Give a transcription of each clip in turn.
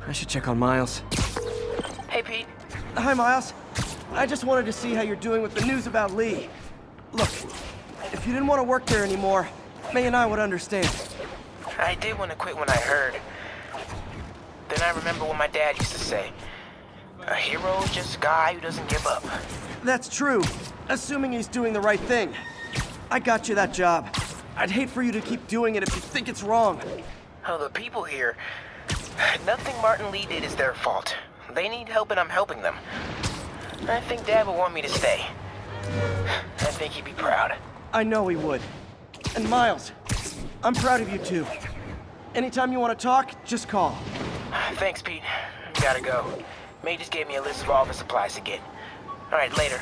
I should check on Miles. Hey, Pete. Hi, Miles. I just wanted to see how you're doing with the news about Lee. Look, if you didn't want to work there anymore, May and I would understand. I did want to quit when I heard. Then I remember what my dad used to say. A hero is just a guy who doesn't give up. That's true, assuming he's doing the right thing. I got you that job. I'd hate for you to keep doing it if you think it's wrong. Oh, the people here. Nothing Martin Lee did is their fault. They need help and I'm helping them. I think Dad would want me to stay. I think he'd be proud. I know he would. And Miles, I'm proud of you too. Anytime you want to talk, just call. Thanks, Pete. Gotta go. May just gave me a list of all the supplies to get. All right, later.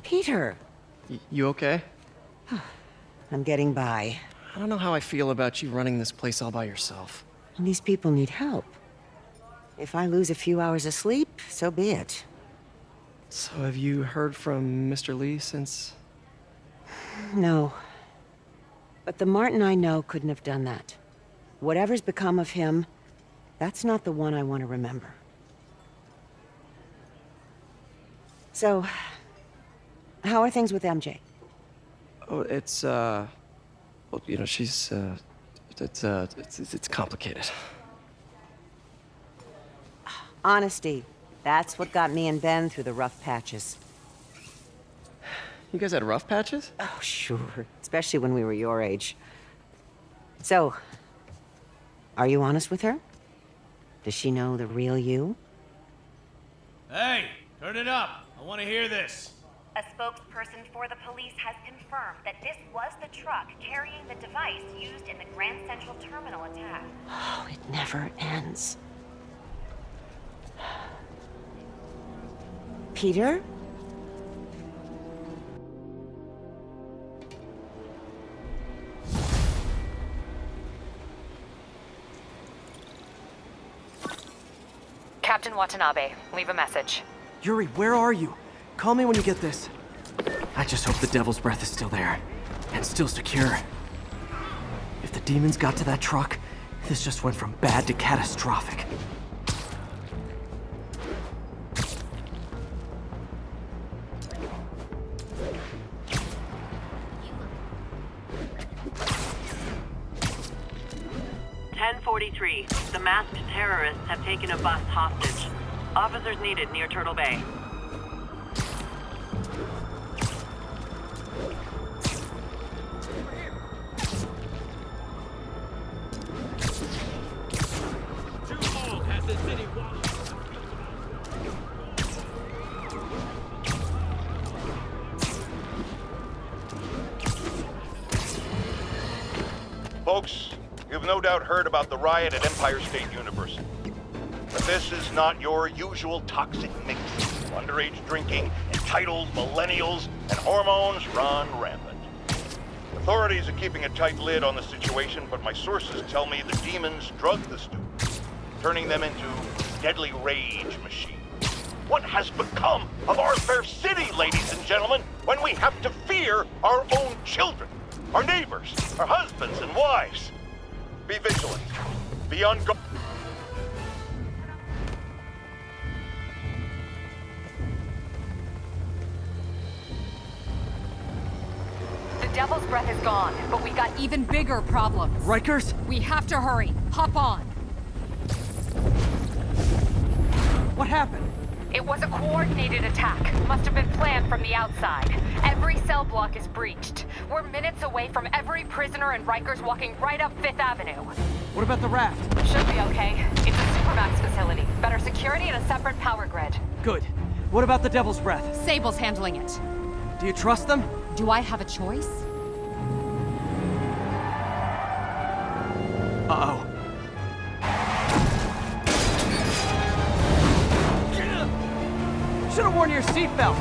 Peter, You okay? I'm getting by. I don't know how I feel about you running this place all by yourself. And these people need help. If I lose a few hours of sleep, so be it. So have you heard from Mr. Lee since? No. But the Martin I know couldn't have done that. Whatever's become of him, that's not the one I want to remember. So, how are things with MJ? Oh, well, you know, she's, it's complicated. Honesty. That's what got me and Ben through the rough patches. You guys had rough patches? Oh, sure. Especially when we were your age. So, are you honest with her? Does she know the real you? Hey, turn it up. I want to hear this. A spokesperson for the police has confirmed that this was the truck carrying the device used in the Grand Central Terminal attack. Oh, it never ends. Peter? Captain Watanabe, leave a message. Yuri, where are you? Call me when you get this. I just hope the Devil's Breath is still there. And still secure. If the demons got to that truck, this just went from bad to catastrophic. The masked terrorists have taken a bus hostage. Officers needed near Turtle Bay. Folks, you've no doubt heard about the riot at Empire State University. But this is not your usual toxic mix. Underage drinking, entitled millennials, and hormones run rampant. Authorities are keeping a tight lid on the situation, but my sources tell me the demons drug the students, turning them into deadly rage machines. What has become of our fair city, ladies and gentlemen, when we have to fear our own children, our neighbors, our husbands and wives? Be vigilant. Be on guard. The Devil's Breath is gone, but we got even bigger problems. Rikers? We have to hurry. Hop on. What happened? It was a coordinated attack. Must have been planned from the outside. Every cell block is breached. We're minutes away from every prisoner and Rikers walking right up Fifth Avenue. What about the raft? Should be okay. It's a Supermax facility. Better security and a separate power grid. Good. What about the Devil's Breath? Sable's handling it. Do you trust them? Do I have a choice? Uh-oh. Should've worn your seatbelt.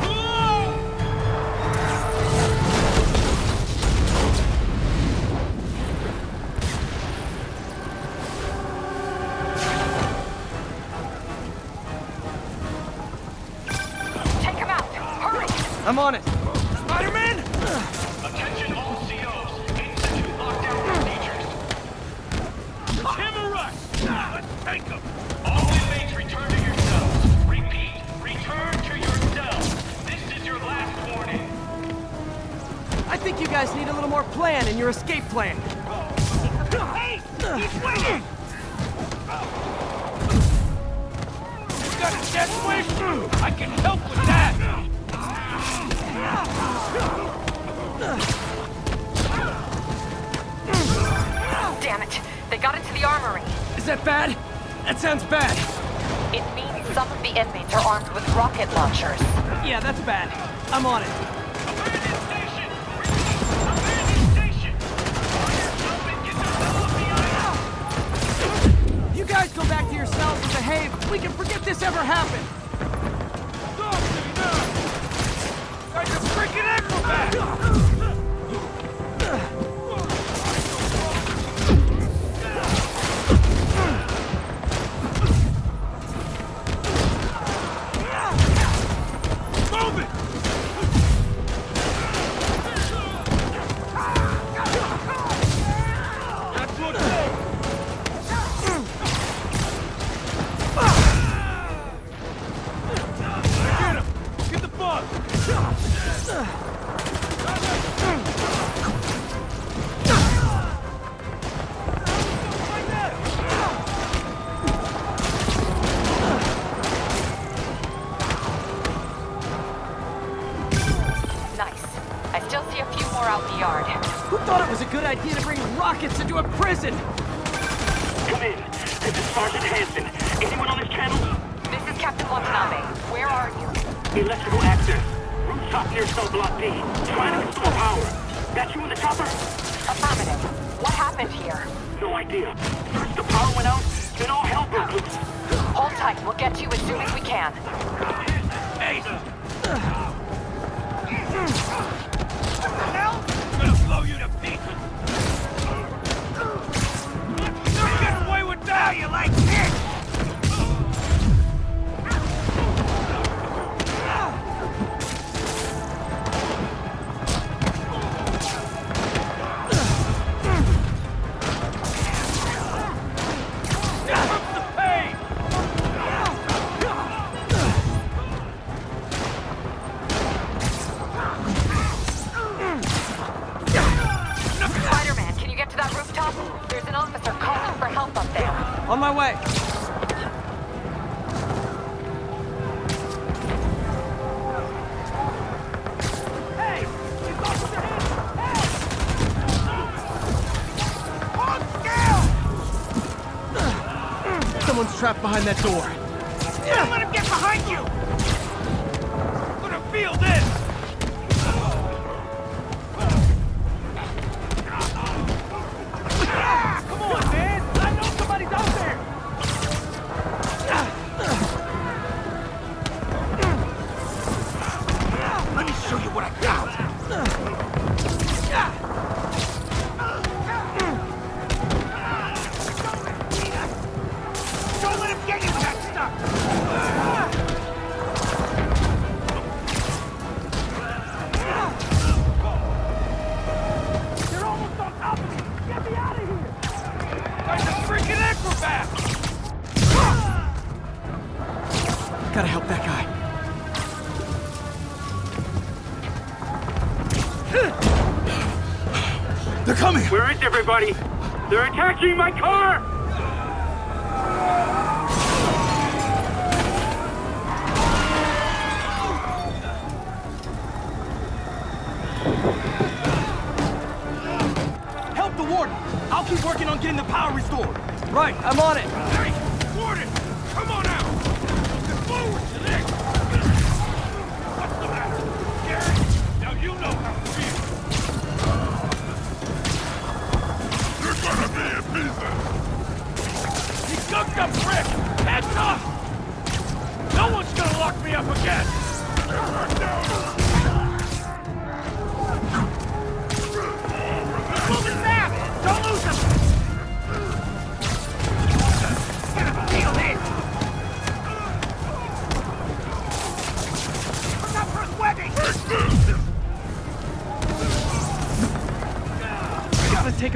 I'm on it. Spider-Man! Attention all COs. Institute lockdown procedures. Hammer rush! Let's take them! All inmates return to your cells. Repeat, return to your cells. This is your last warning. I think you guys need a little more plan in your escape plan. Hey! He's waiting! You got a death wish? I can help with that! Damn it! They got into the armory. Is that bad? That sounds bad. It means some of the inmates are armed with rocket launchers. Yeah, that's bad. I'm on it. Abandoned station! Abandoned station! Something get the hell behind! You guys go back to your cells and behave. We can forget this ever happened. Like a freaking acrobat! Move it! That's what it is. Get him! Get the bug! Nice. I still see a few more out in the yard. Who thought it was a good idea to bring rockets into a prison? Come in. This is Sergeant Hanson. Anyone on this channel? This is Captain Watanabe. Where are you? Electrical access. Rooftop near cell block D. Trying to restore power. That you in the chopper? Affirmative. What happened here? No idea. First the power went out, then all hell broke loose. Hold tight. We'll get to you as soon as we can. Hey! What the hell? I'm gonna blow you to pieces! Don't get away with that! You like this? Spider-Man, can you get to that rooftop? There's an officer calling for help up there. On my way. Someone's trapped behind that door. Don't let him get behind you! I'm gonna feel this! Come on, man! I know somebody's out there! Let me show you what I got! Don't let him get you with that stuff! They're almost on top of me! Get me out of here! Like a freaking acrobat! Gotta help that guy. They're coming! Where is everybody? They're attacking my car! Help the warden! I'll keep working on getting the power restored! Right, I'm on it. Hey! Warden! Come on out! Looking forward to this! What's the matter? Gary? Now you know how to feel! You're gonna be in pieces! He cooked up prick! That's us! No one's gonna lock me up again! Moving back! Don't lose him!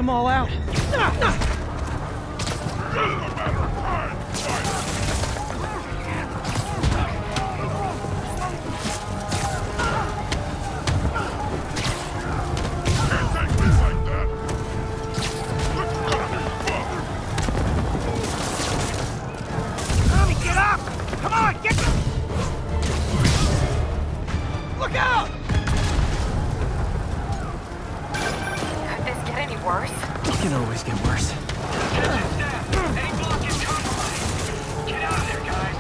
them all out. Tommy, get up! Come on, get the... Look out! Could this get any worse? It can always get worse. Any block is compromised. Get out of there, guys.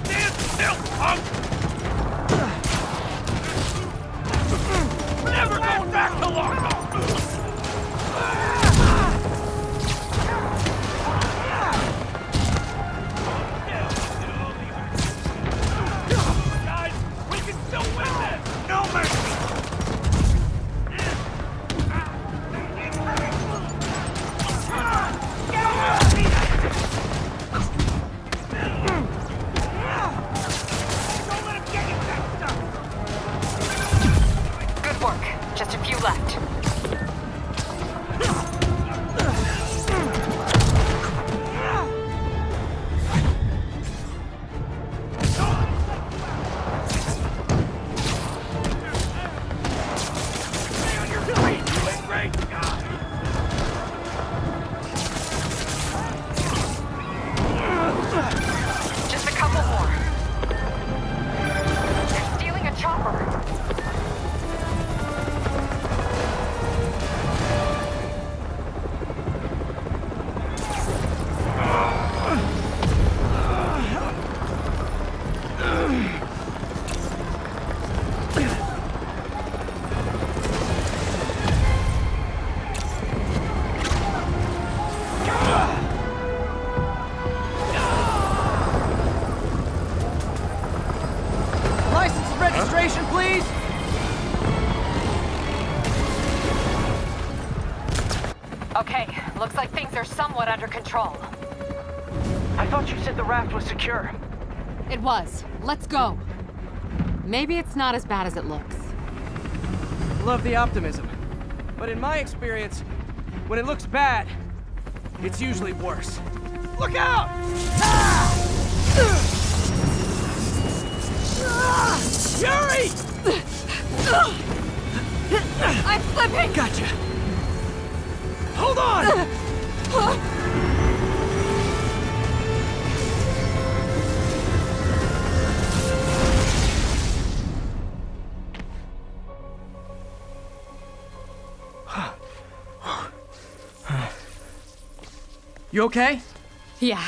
Stand still, punk! Never going back to Largo! Guys, we can still win this! No mercy! Don't let him get you that stuff! Good work. Just a few left. Stay on your feet, you ain't great! Just a couple more. They're stealing a chopper. License and registration, please! Okay, looks like things are somewhat under control. I thought you said the raft was secure. It was. Let's go. Maybe it's not as bad as it looks. Love the optimism. But in my experience, when it looks bad, it's usually worse. Look out! Yuri! I'm slipping! Gotcha. Hold on! You okay? Yeah.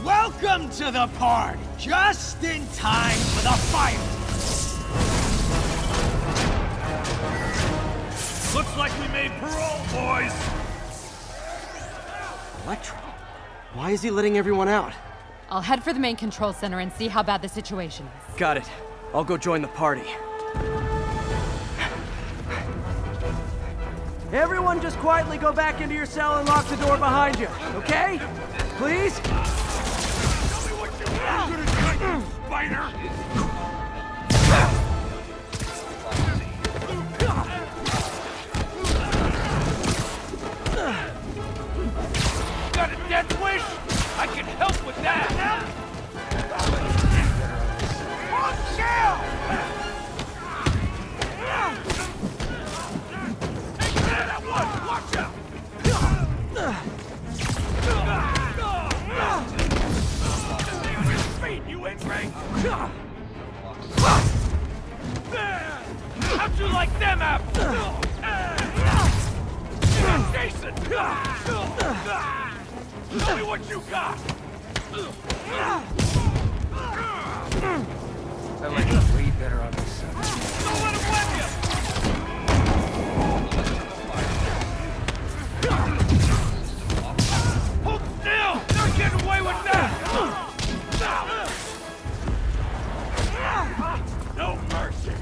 Welcome to the party! Just in time for the fire! Looks like we made parole, boys! Electro? Why is he letting everyone out? I'll head for the main control center and see how bad the situation is. Got it. I'll go join the party. Everyone just quietly go back into your cell and lock the door behind you, okay? Please? Tell me what you want! Good as you, spider! Got a death wish? I can help with that! Chill! That one! Watch out! Stay on your feet, you ingrate! How'd you like them apples? Jason! Tell me what you got! I like it way better on this side. Don't let him win you! Hold still! You're getting away with that! No mercy!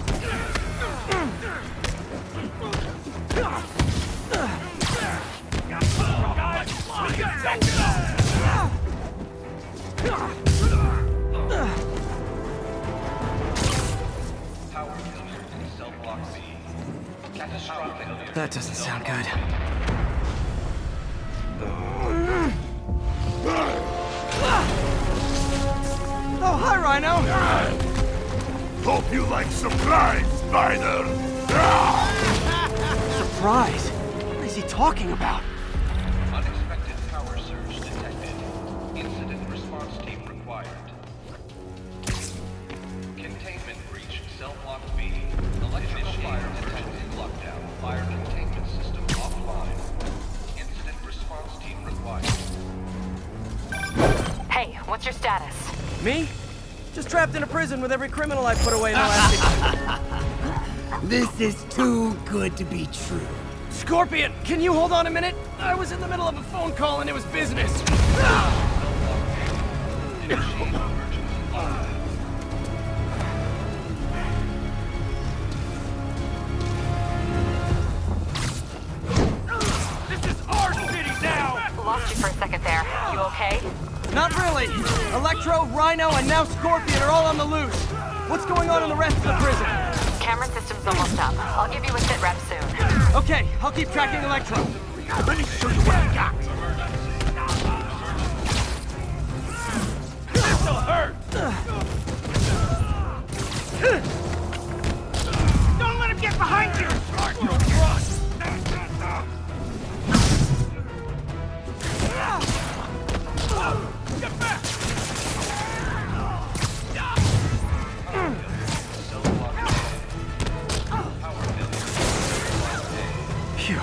Guys, we can take it off! That doesn't sound good. Oh, hi, Rhino! Hope you like surprise, Spider! Surprise? What is he talking about? Unexpected power surge detected. Incident response team required. Containment breach, cell block B. Electrical fire detected. Lockdown. Fire containment system offline. Incident response team required. Hey, what's your status? Me? Just trapped in a prison with every criminal I put away in the last 6 This is too good to be true. Scorpion, can you hold on a minute? I was in the middle of a phone call and it was business. This is our city now! Lost you for a second there. You okay? Not really. Electro, Rhino, and now Scorpion are all on the loose. What's going on in the rest of the prison? Camera system's almost up. I'll give you a sit rep soon. Okay, I'll keep tracking Electro. Let me show you what I got! This'll hurt! Don't let him get behind you! Get back! Phew.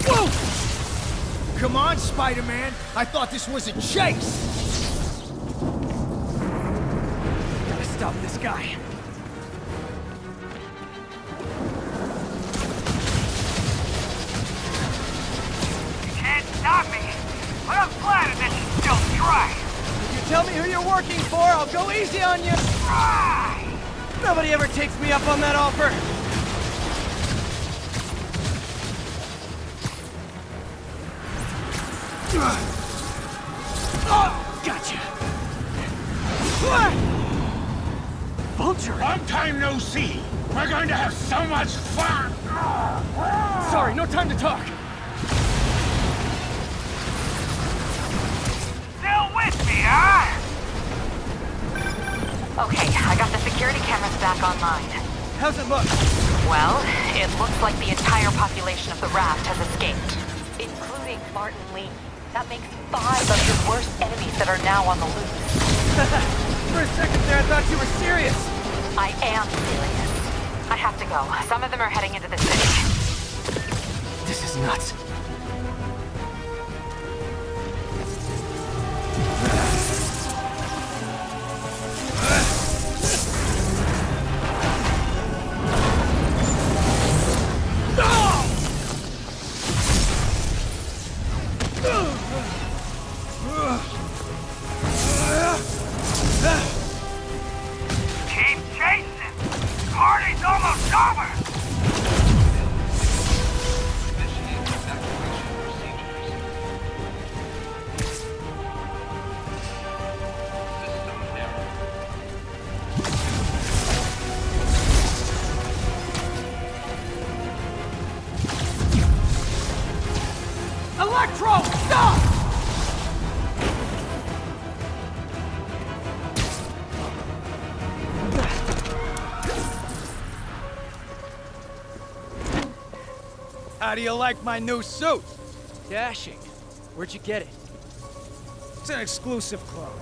Whoa! Come on, Spider-Man. I thought this was a chase. Gotta stop this guy. Can't stop me, but I'm glad this is still dry. If you tell me who you're working for, I'll go easy on you. Dry! Nobody ever takes me up on that offer. Oh, gotcha. Vulture! Long time no see! We're going to have so much fun! Sorry, no time to talk. Still with me, huh? Okay, I got the security cameras back online. How's it look? Well, it looks like the entire population of the raft has escaped, including Martin Lee. That makes 5 of your worst enemies that are now on the loose. For a second there, I thought you were serious. I am serious. I have to go. Some of them are heading into the city. This is nuts. Keep chasing! Party's almost over! Initiate evacuation procedures. System error. Electro, stop! How do you like my new suit? Dashing. Where'd you get it? It's an exclusive club.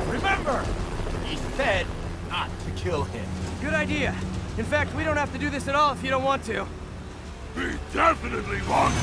Remember, he said not to kill him. Good idea. In fact, we don't have to do this at all if you don't want to. We definitely want to.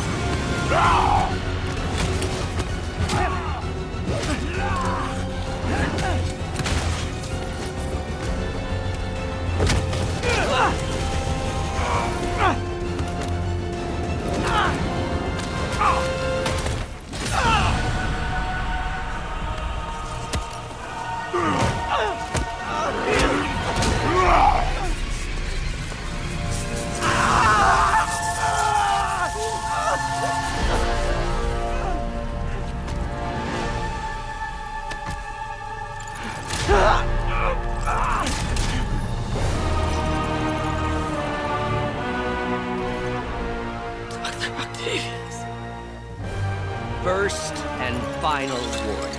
First and final warning.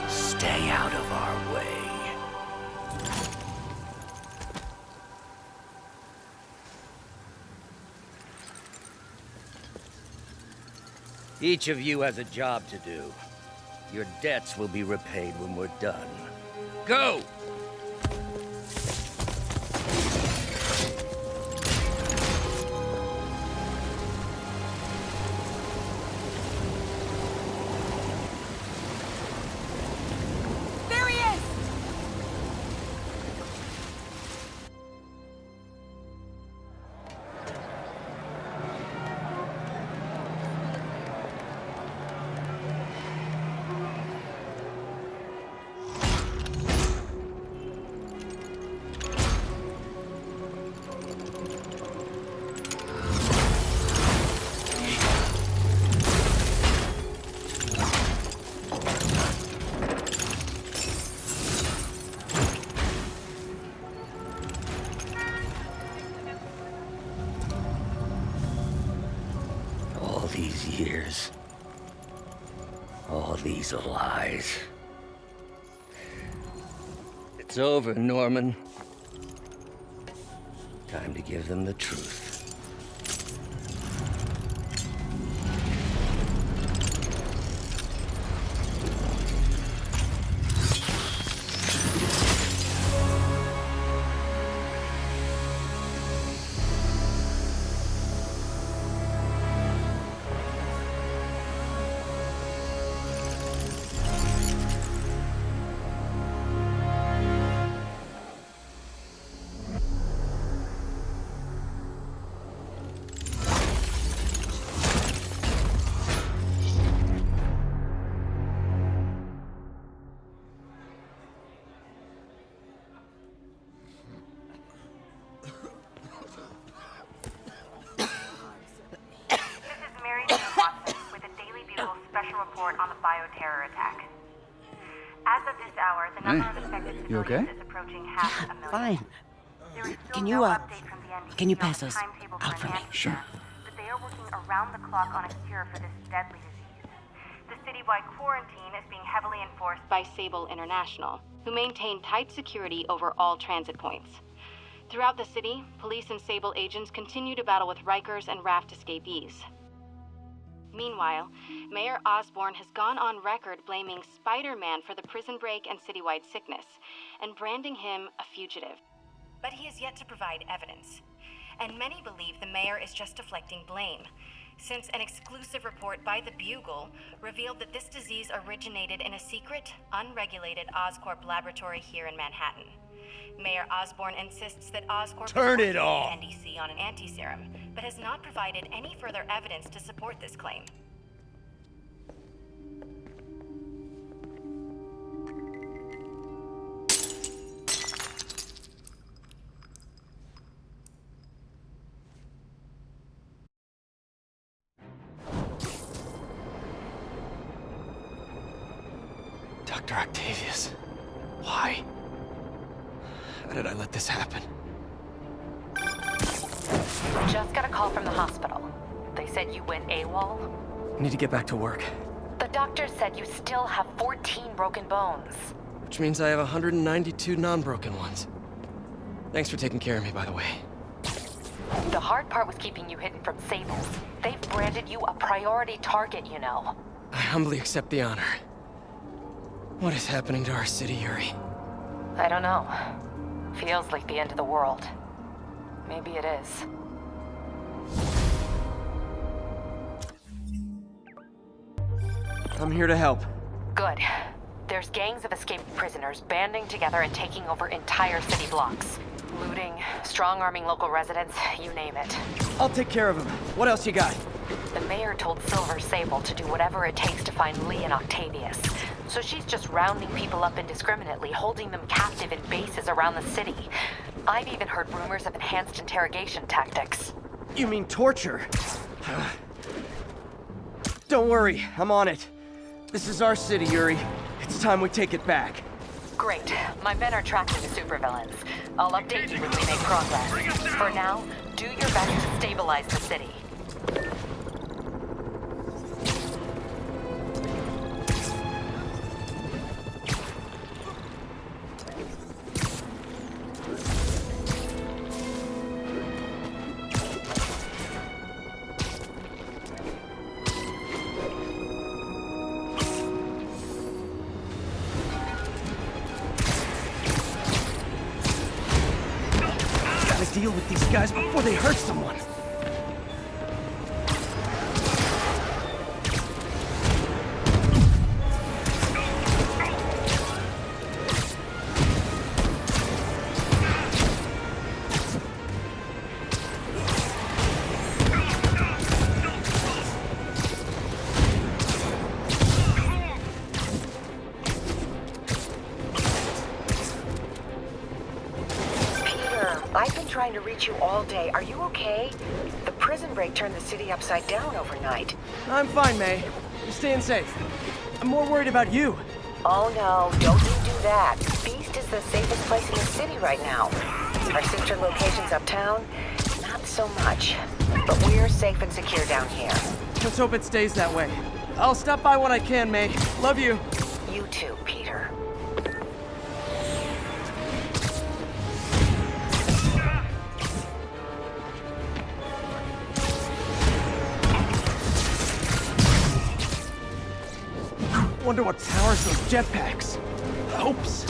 Stay out of our way. Each of you has a job to do. Your debts will be repaid when we're done. Go! There he is! All these years. All these lies. It's over, Norman. Time to give them the truth. On the bioterror attack. As of this hour, the number of affected civilians is approaching half a million. Fine. There is Can still you, no update from the NBC can you on pass the those timetable out for me? Sure. But they are working around the clock on a cure for this deadly disease. The citywide quarantine is being heavily enforced by Sable International, who maintain tight security over all transit points. Throughout the city, police and Sable agents continue to battle with Rikers and Raft escapees. Meanwhile, Mayor Osborn has gone on record blaming Spider-Man for the prison break and citywide sickness, and branding him a fugitive. But he has yet to provide evidence. And many believe the mayor is just deflecting blame, since an exclusive report by the Bugle revealed that this disease originated in a secret, unregulated Oscorp laboratory here in Manhattan. Mayor Osborn insists that Oscorp Turn is it working off! with the NDC on an anti-serum, but has not provided any further evidence to support this claim. Dr. Octavius. Why? How did I let this happen? Just got a call from the hospital. They said you went AWOL. Need to get back to work. The doctor said you still have 14 broken bones. Which means I have 192 non-broken ones. Thanks for taking care of me, by the way. The hard part was keeping you hidden from Sables. They've branded you a priority target, you know. I humbly accept the honor. What is happening to our city, Yuri? I don't know. Feels like the end of the world. Maybe it is. I'm here to help. Good. There's gangs of escaped prisoners banding together and taking over entire city blocks. Looting, strong-arming local residents, you name it. I'll take care of him. What else you got? The mayor told Silver Sable to do whatever it takes to find Lee and Octavius. So she's just rounding people up indiscriminately, holding them captive in bases around the city. I've even heard rumors of enhanced interrogation tactics. You mean torture? Don't worry, I'm on it. This is our city, Yuri. It's time we take it back. Great. My men are tracking the supervillains. I'll update you when we make progress. For now, do your best to stabilize the city. Deal with these guys before they hurt someone. I've been trying to reach you all day. Are you okay? The prison break turned the city upside down overnight. I'm fine, May. You're staying safe. I'm more worried about you. Oh no, don't you do that. Beast is the safest place in the city right now. Our sister locations uptown, not so much. But we're safe and secure down here. Let's hope it stays that way. I'll stop by when I can, May. Love you. You too, Peter. Wonder what powers those jetpacks. Oops.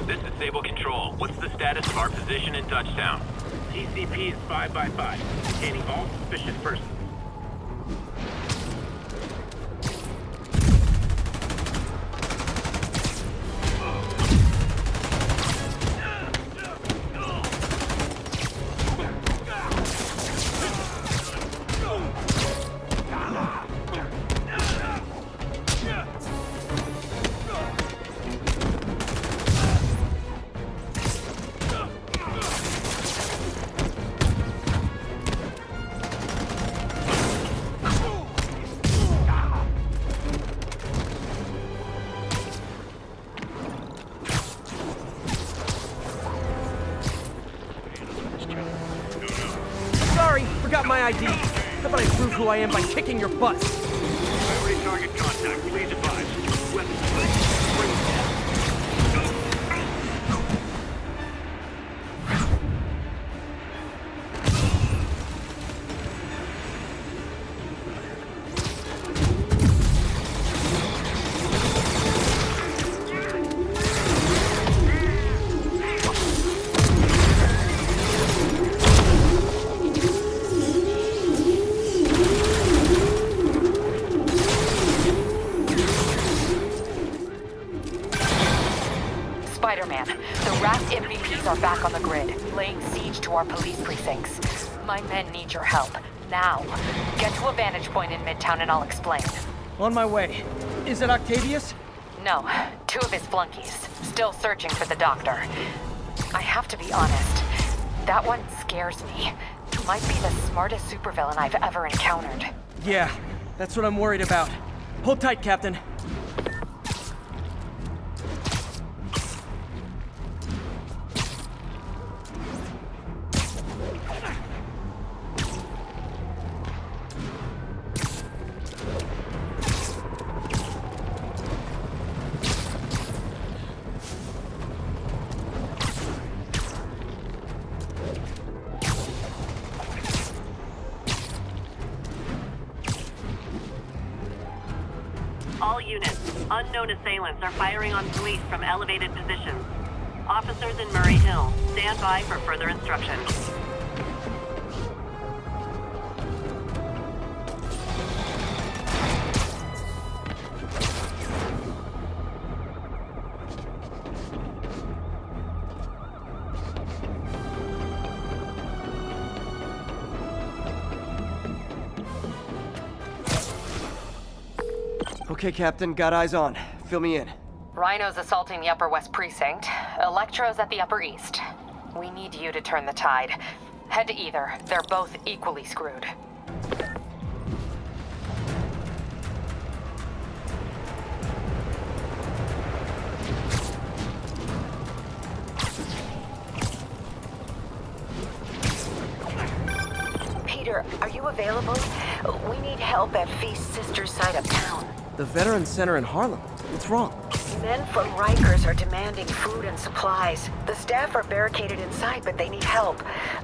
This is Sable Control. What's the status of our position in touchdown? TCP is 5x5, detaining all suspicious persons. Forgot my ID. How about I prove who I am by kicking your butt? Priority target contact. Please advise. Weapons. Spider-Man, the Raft MVPs are back on the grid, laying siege to our police precincts. My men need your help, now. Get to a vantage point in Midtown and I'll explain. On my way. Is it Octavius? No, 2 of his flunkies, still searching for the doctor. I have to be honest, that one scares me. Might be the smartest supervillain I've ever encountered. Yeah, that's what I'm worried about. Hold tight, Captain. All units, unknown assailants are firing on police from elevated positions. Officers in Murray Hill, stand by for further instructions. Okay, Captain, got eyes on. Fill me in. Rhino's assaulting the Upper West Precinct. Electro's at the Upper East. We need you to turn the tide. Head to either. They're both equally screwed. Peter, are you available? We need help at Feast's sister's site uptown. The Veterans Center in Harlem. What's wrong? Men from Rikers are demanding food and supplies. The staff are barricaded inside, but they need help.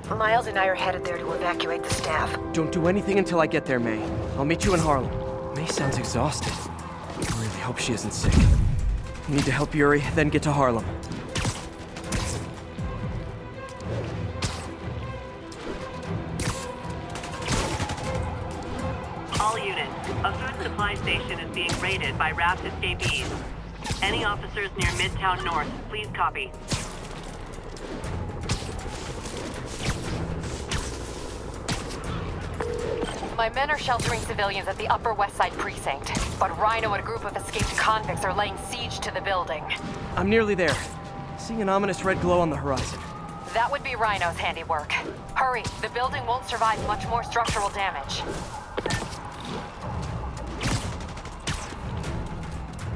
Miles and I are headed there to evacuate the staff. Don't do anything until I get there, May. I'll meet you in Harlem. May sounds exhausted. I really hope she isn't sick. Need to help Yuri, then get to Harlem. All units, a food supply station is being raided by raft escapees. Any officers near Midtown North, please copy. My men are sheltering civilians at the Upper West Side precinct, but Rhino and a group of escaped convicts are laying siege to the building. I'm nearly there. Seeing an ominous red glow on the horizon. That would be Rhino's handiwork. Hurry, the building won't survive much more structural damage.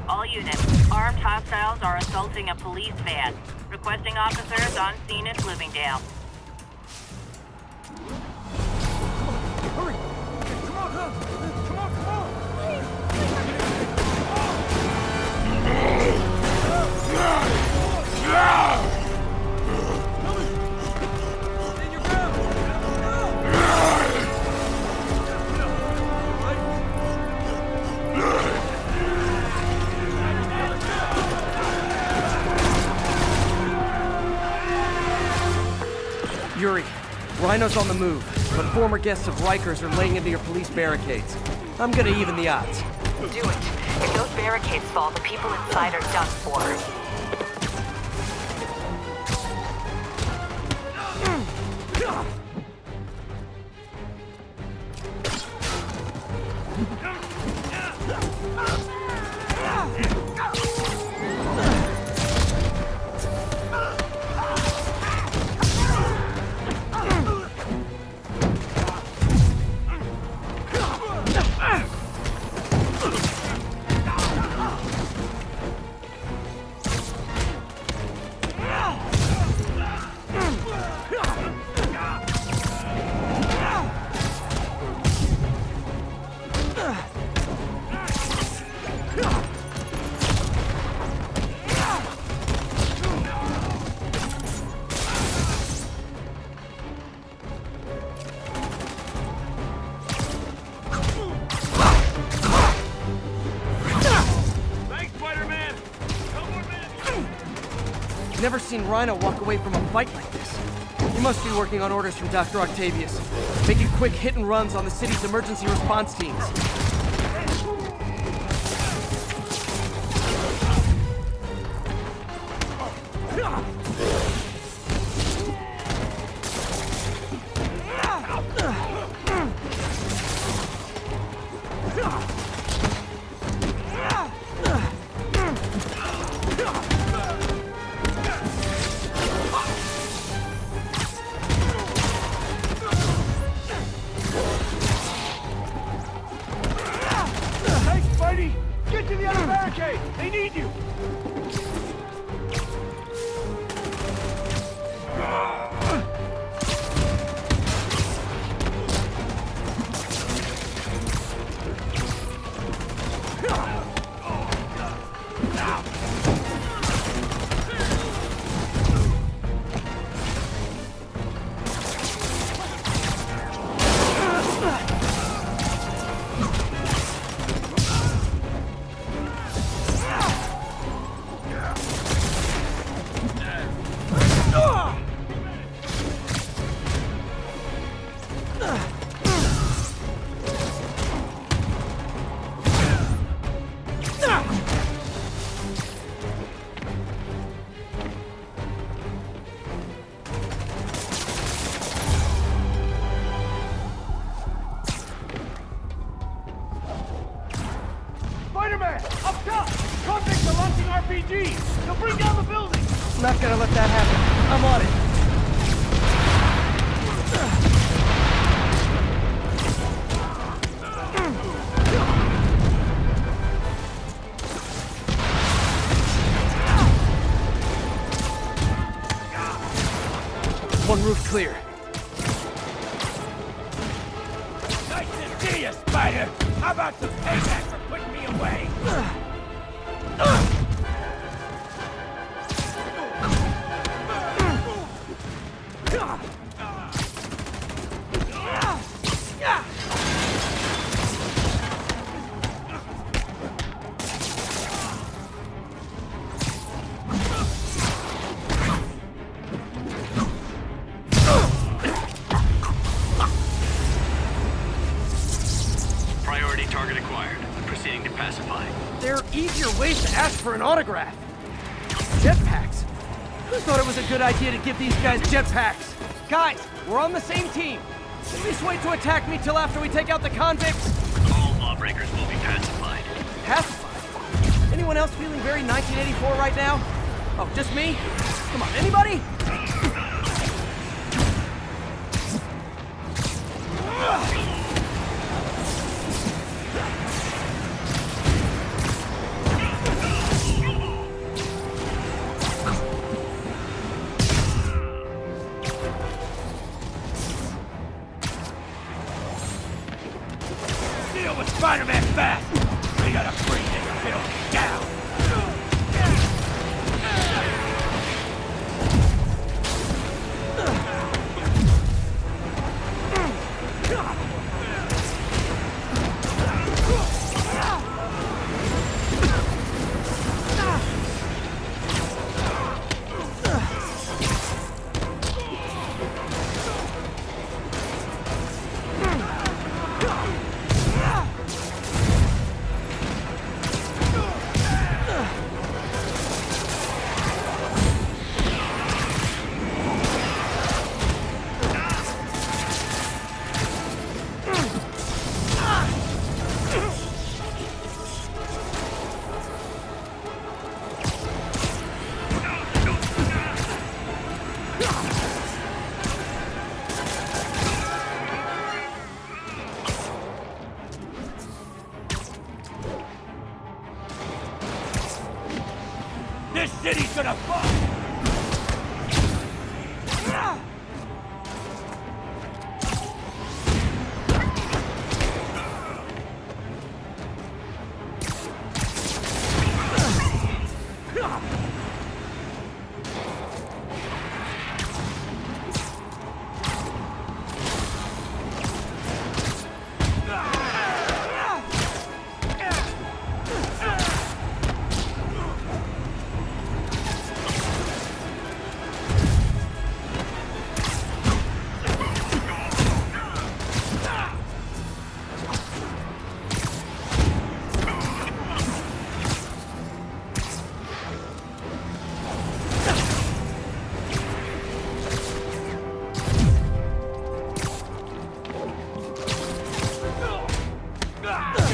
All units, armed hostiles are assaulting a police van. Requesting officers on scene at Bloomingdale. Hurry! Come on, come on, come on! Stand your ground! Yuri, Rhino's on the move, but former guests of Rikers are laying into your police barricades. I'm gonna even the odds. Do it. If those barricades fall, the people inside are done for. Never seen Rhino walk away from a fight like this. He must be working on orders from Dr. Octavius, making quick hit and runs on the city's emergency response teams. Get to the other barricade! They need you! Spider-Man! Up top! Convicts are launching RPGs! They'll bring down the building! Not gonna let that happen. I'm on it. One roof clear. See ya, Spider! How about some payback for putting me away? Priority target acquired. Proceeding to pacify. There are easier ways to ask for an autograph. Jetpacks. Who thought it was a good idea to give these guys jetpacks? Guys, we're on the same team. At least wait to attack me till after we take out the convicts. All lawbreakers will be pacified. Pacified? Anyone else feeling very 1984 right now? Oh, just me? Come on, anybody? Deal with Spider-Man fast! We gotta bring this building down! This city's gonna fall!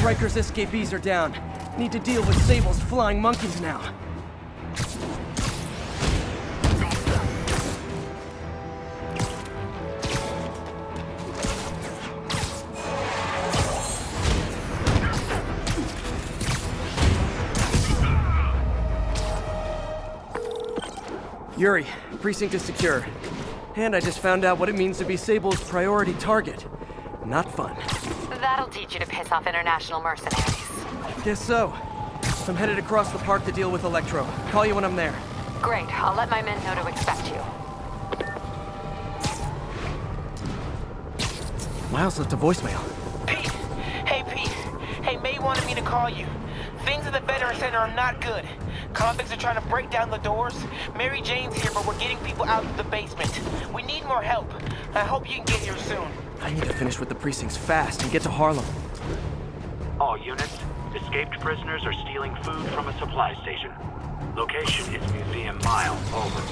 Riker's escapees are down. Need to deal with Sable's flying monkeys now. Yuri, precinct is secure. And I just found out what it means to be Sable's priority target. Not fun. That'll teach you to piss off international mercenaries. Guess so. I'm headed across the park to deal with Electro. Call you when I'm there. Great. I'll let my men know to expect you. Miles left a voicemail. Pete! Hey, Pete. Hey, May wanted me to call you. Things at the Veteran Center are not good. Convicts are trying to break down the doors. Mary Jane's here, but we're getting people out of the basement. We need more help. I hope you can get here soon. I need to finish with the precincts fast and get to Harlem. All units, escaped prisoners are stealing food from a supply station. Location is Museum Mile. Over.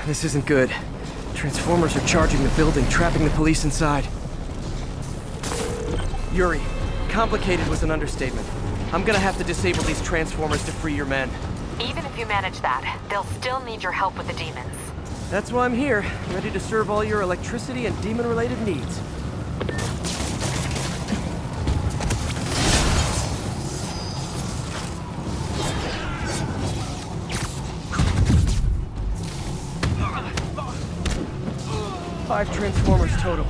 This isn't good. Transformers are charging the building, trapping the police inside. Yuri, Complicated was an understatement. I'm gonna have to disable these transformers to free your men. Even if you manage that, they'll still need your help with the demons. That's why I'm here, ready to serve all your electricity and demon-related needs. Five transformers total.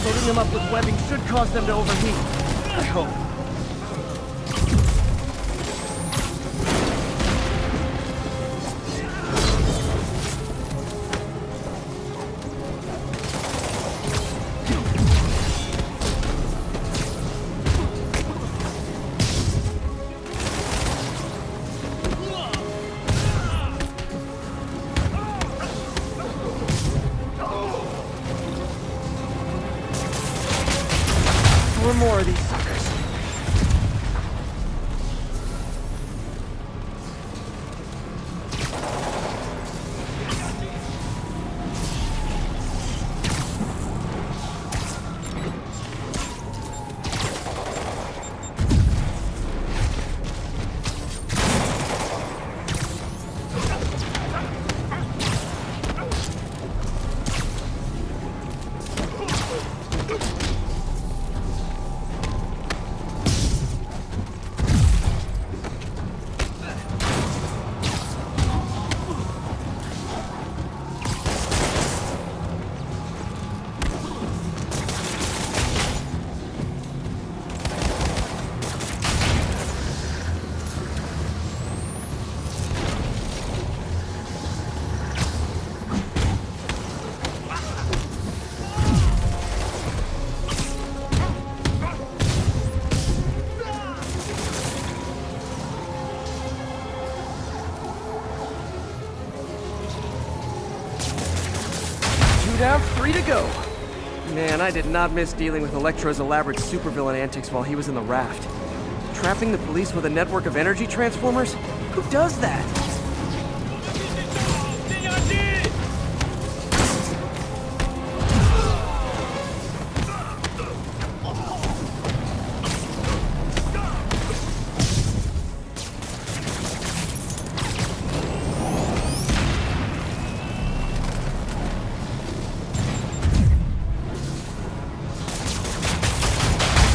Loading them up with webbing should cause them to overheat. I hope. 4 more of these suckers. Down, 3 to go. Man, I did not miss dealing with Electro's elaborate supervillain antics while he was in the raft. Trapping the police with a network of energy transformers? Who does that?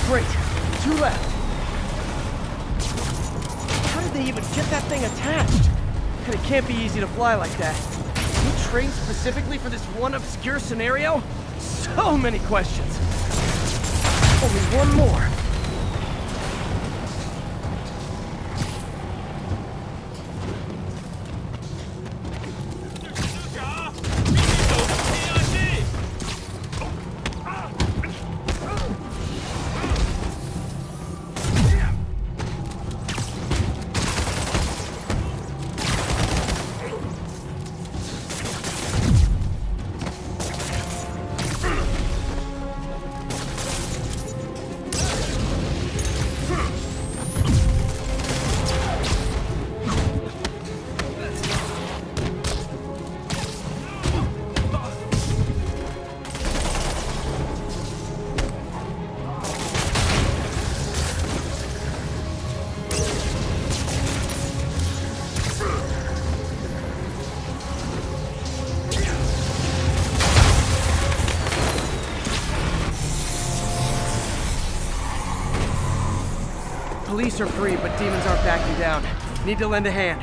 Great. 2 left. How did they even get that thing attached? And it can't be easy to fly like that. You trained specifically for this one obscure scenario? So many questions. Only one more. Police are free, but demons aren't backing down. Need to lend a hand.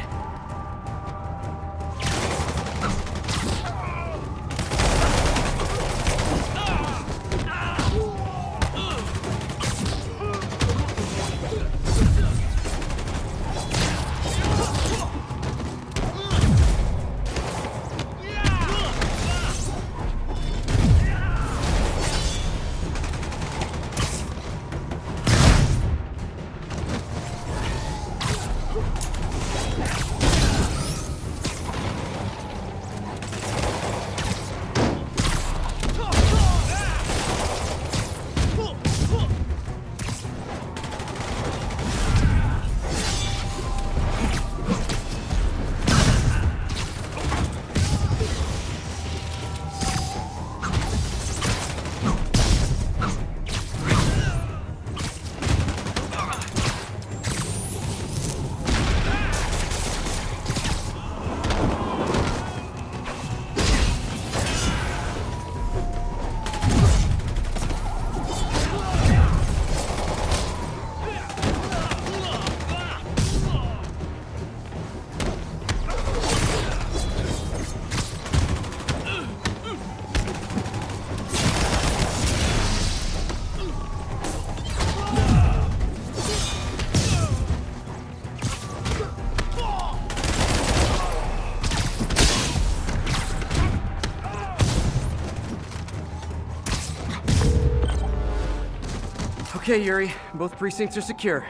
Okay, Yuri. Both precincts are secure.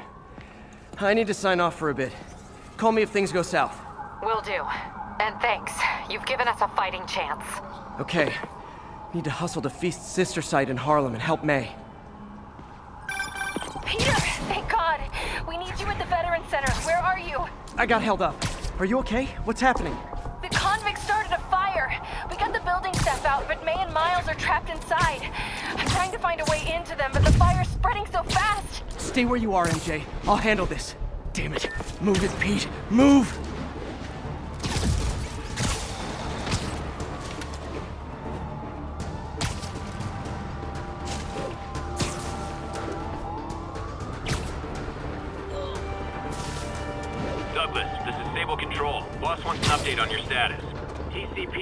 I need to sign off for a bit. Call me if things go south. Will do. And thanks. You've given us a fighting chance. Okay. Need to hustle to Feast's sister site in Harlem and help May. Peter, thank God. We need you at the Veterans Center. Where are you? I got held up. Are you okay? What's happening? The convicts started a fire. We got the building staff out, but May and Miles are trapped inside. I'm trying to find a way into them, but the fire's spreading so fast. Stay where you are, MJ. I'll handle this. Damn it. Move it, Pete. Move! Douglas, this is Sable Control. Boss wants an update on your status. TCP